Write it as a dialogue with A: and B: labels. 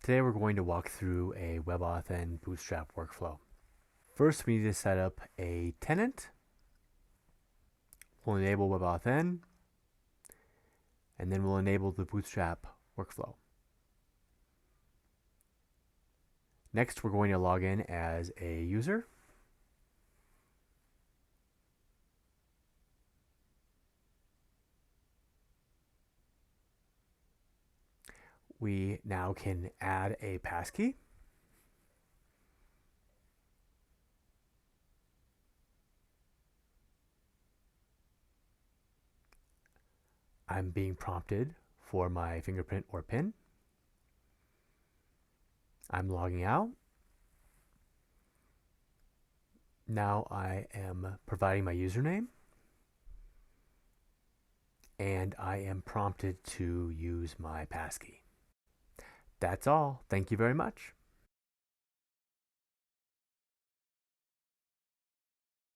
A: Today we're going to walk through a WebAuthn Bootstrap workflow. First, we need to set up a tenant. We'll enable WebAuthn, and then we'll enable the Bootstrap workflow. Next, we're going to log in as a user. We now can add a passkey. I'm being prompted for my fingerprint or PIN. I'm logging out. Now I am providing my username, and I am prompted to use my passkey. That's all. Thank you very much.